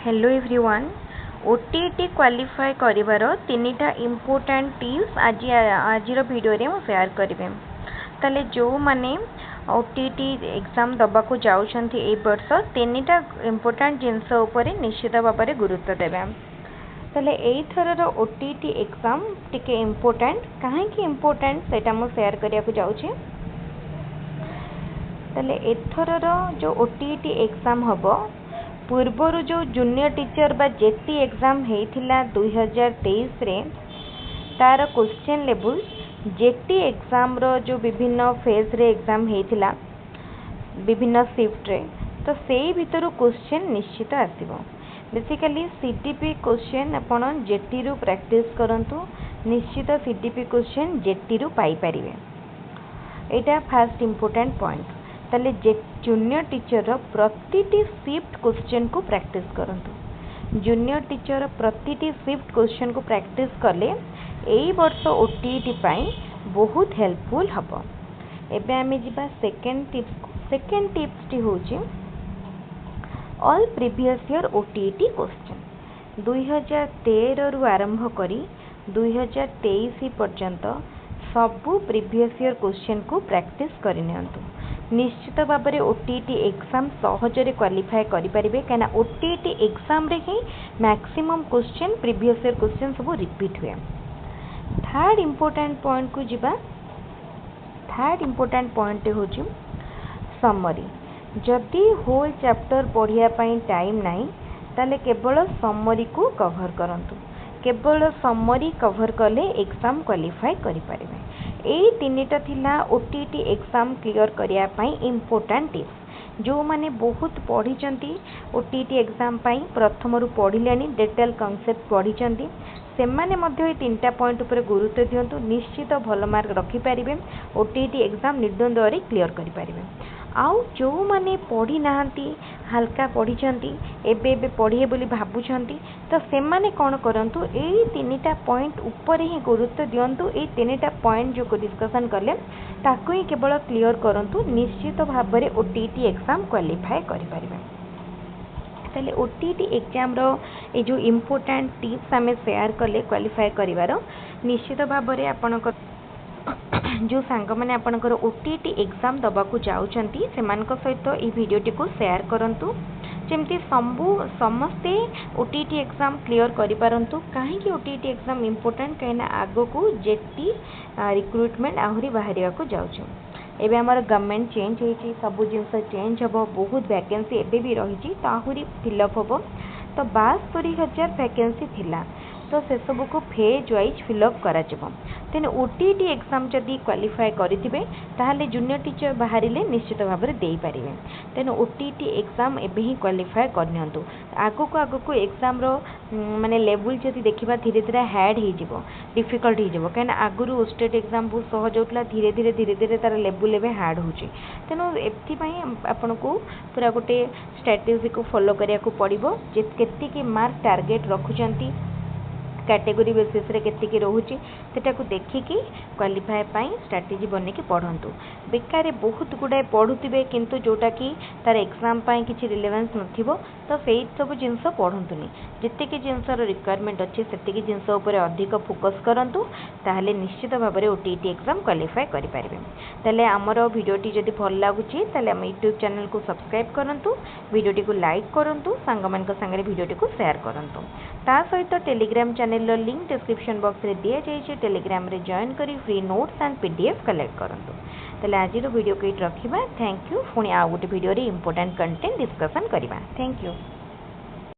Hello everyone OTT qualify करिवार तीनिटा important tips आज वीडियो रे मु शेयर करिवे ताले जो माने ओटीटी एग्जाम दबा को जाउछंती ए वर्ष तीनिटा इम्पोर्टेंट जिंस ऊपर निश्चित भाव में गुरुत्व देबे ताले एई थरर ओटीटी एग्जाम टिके इम्पोर्टेंट काहे कि इम्पोर्टेंट सेटा मु शेयर करिया को जाउछी ताले एथरर जो ओटीटी एग्जाम हबो पूर्वर जो जूनियर टीचर बा जेटी एग्जाम होता 2023 रे तार क्वेश्चन लेवल जेटी एग्जाम रो जो विभिन्न फेज रे एग्जाम होता विभिन्न शिफ्ट रे तो से भीतर क्वेश्चन निश्चित आसीबो बेसिकली सीटीपी क्वेश्चन आपण जेटी रू प्रैक्टिस करंतु निश्चित सीटीपी क्वेश्चन जेटी रू पाई परिवे एटा फर्स्ट इंपोर्टेंट पॉइंट ताले जूनियर टीचर प्रतिटी शिफ्ट क्वेश्चन को प्रैक्टिस करंतु जूनियर टीचर प्रतिटी शिफ्ट क्वेश्चन को प्रैक्टिस कले एई वर्ष ओटीटी पाई बहुत हेल्पफुल हबो। एबे आमे जिबा सेकेंड टिप्स टी होची all previous year OTT question 2013 रु आरंभ करी 2023 पर्यंत सबु प्रीवियस ईयर क्वेश्चन को प्रैक्टिस करिनियंतु निश्चित भाव में ओटीटी एग्जाम सहजरे क्वालिफाई करि परिबे काना ओटीटी एग्जाम रे ही maximum question previous year question सब रिपीट हुए। थर्ड इंपोर्टेंट पॉइंट को जिबा थर्ड इंपोर्टेंट पॉइंट होची समरी जदि होल चैप्टर पढ़िया पई टाइम नाही ताले केवल समरी को कवर करंतु केवल समरी कवर कले एग्जाम क्वालिफाई करि परिबे एई तीनिटा थिला ओटीटी एग्जाम क्लियर करिया पई इंपोर्टेंट टिप्स जो माने बहुत पढ़ी ओटीटी एग्जाम पई प्रथम रु पढ़िलेनी डिटेल कांसेप्ट पढ़ी से माने मध्य तीनटा पॉइंट ऊपर गुरुत्व दियंतु निश्चित भल मार्क रखि परिबे ओटीटी एग्जाम निर्द्वंद्व रे क्लियर करि परिबे आउ जो माने पढ़ी नाहंती हल्का पढ़ी एबे पढ़िए बोली भाबुछंती तो से माने कौन करंतु एई तीनिटा पॉइंट ऊपर ही गुरुत्व दियंतु एई तीनिटा पॉइंट जो को डिस्कशन करले ताकू ही केवल क्लियर करंतु निश्चित भाव में ओटीटी एग्जाम क्वालिफाई करि परिबे। ताले ओटीटी एग्जाम रो ए जो इम्पोर्टेंट टिप्स आमे शेयर कले क्वालिफाई करिवार निश्चित भाव में आपनकर जो सांग मैंने आपनकर ओटीटी एग्जाम दबा को जाउछंती सेमानक सहित ई वीडियोटी को शेयर करंतु जेमती समस्ते ओटीटी एग्जाम क्लियर करि पारंतु काहे कि ओटीटी एग्जाम इम्पोर्टेंट कहना आगो को जेटी रिक्रुटमेंट आहुरी बाहरिया को जाउछ एबे हमर गवर्नमेंट चेंज होईची सब जिंस चेंज हबो बहुत वैकेंसी एबे भी रहिची ताहुरी फिलअप हबो तो 72,000 वैकेंसी थिला तो से सब को फेज वाइज फिलअप करा जबो तेने ओटीटी एग्जाम जदि क्वालिफाई करिथिबे ताहाले जूनियर टीचर बाहरिले निश्चित भाव में देई परिबे तेने ओटीटी एग्जाम एबे ही क्वालिफाई करनियंतु आगो को एग्जाम रो माने लेवल जदि देखिबा धीरे धीरे हार्ड ही जिवो डिफिकल्ट ही जिवो कहना आगुरु स्टेट एग्जाम बहुत सहज होतला धीरे धीरे तार लेवल एबे हार्ड होची तेनो एथि पई आपन को पूरा गोटे स्ट्रेटजी को फॉलो करिया को पड़िबो जे केति की मार्क टारगेट रखुचंती कैटेगरी बेसिस रे केति की रहउची सेटा को देखिकी क्वालिफाई पाई स्ट्रेटजी बने की पढ़ंतु बेकार बहुत गुडा पढ़ुतिबे किंतु जोटा की तार एग्जाम पाई किछि रिलेवेंस नथिबो तो सेई सब जिंस पढ़ंतुनी जते की जिंस रो रिक्वायरमेंट अछि सेते की जिंस ऊपर अधिक फोकस करंतु ताहले निश्चित भाव में ओटीटी एग्जाम क्वालिफाई करि परिबे। ताले हमरो वीडियोटी जदि भल लागुची ताले हम यूट्यूब चैनल को सब्सक्राइब करंतु वीडियोटी को लाइक करंतु सांगमान संगे वीडियोटी को शेयर करंतु ता सहित Telegram channel link description box रे दिया जाइए टेलीग्राम रे जॉइन करी free notes and PDF collect करंतु। ताले आज वीडियो को रखिबा थैंक यू पुणी आ गोटे वीडियो रे इंपोर्टेंट कंटेंट डिस्कशन करबा थैंक यू।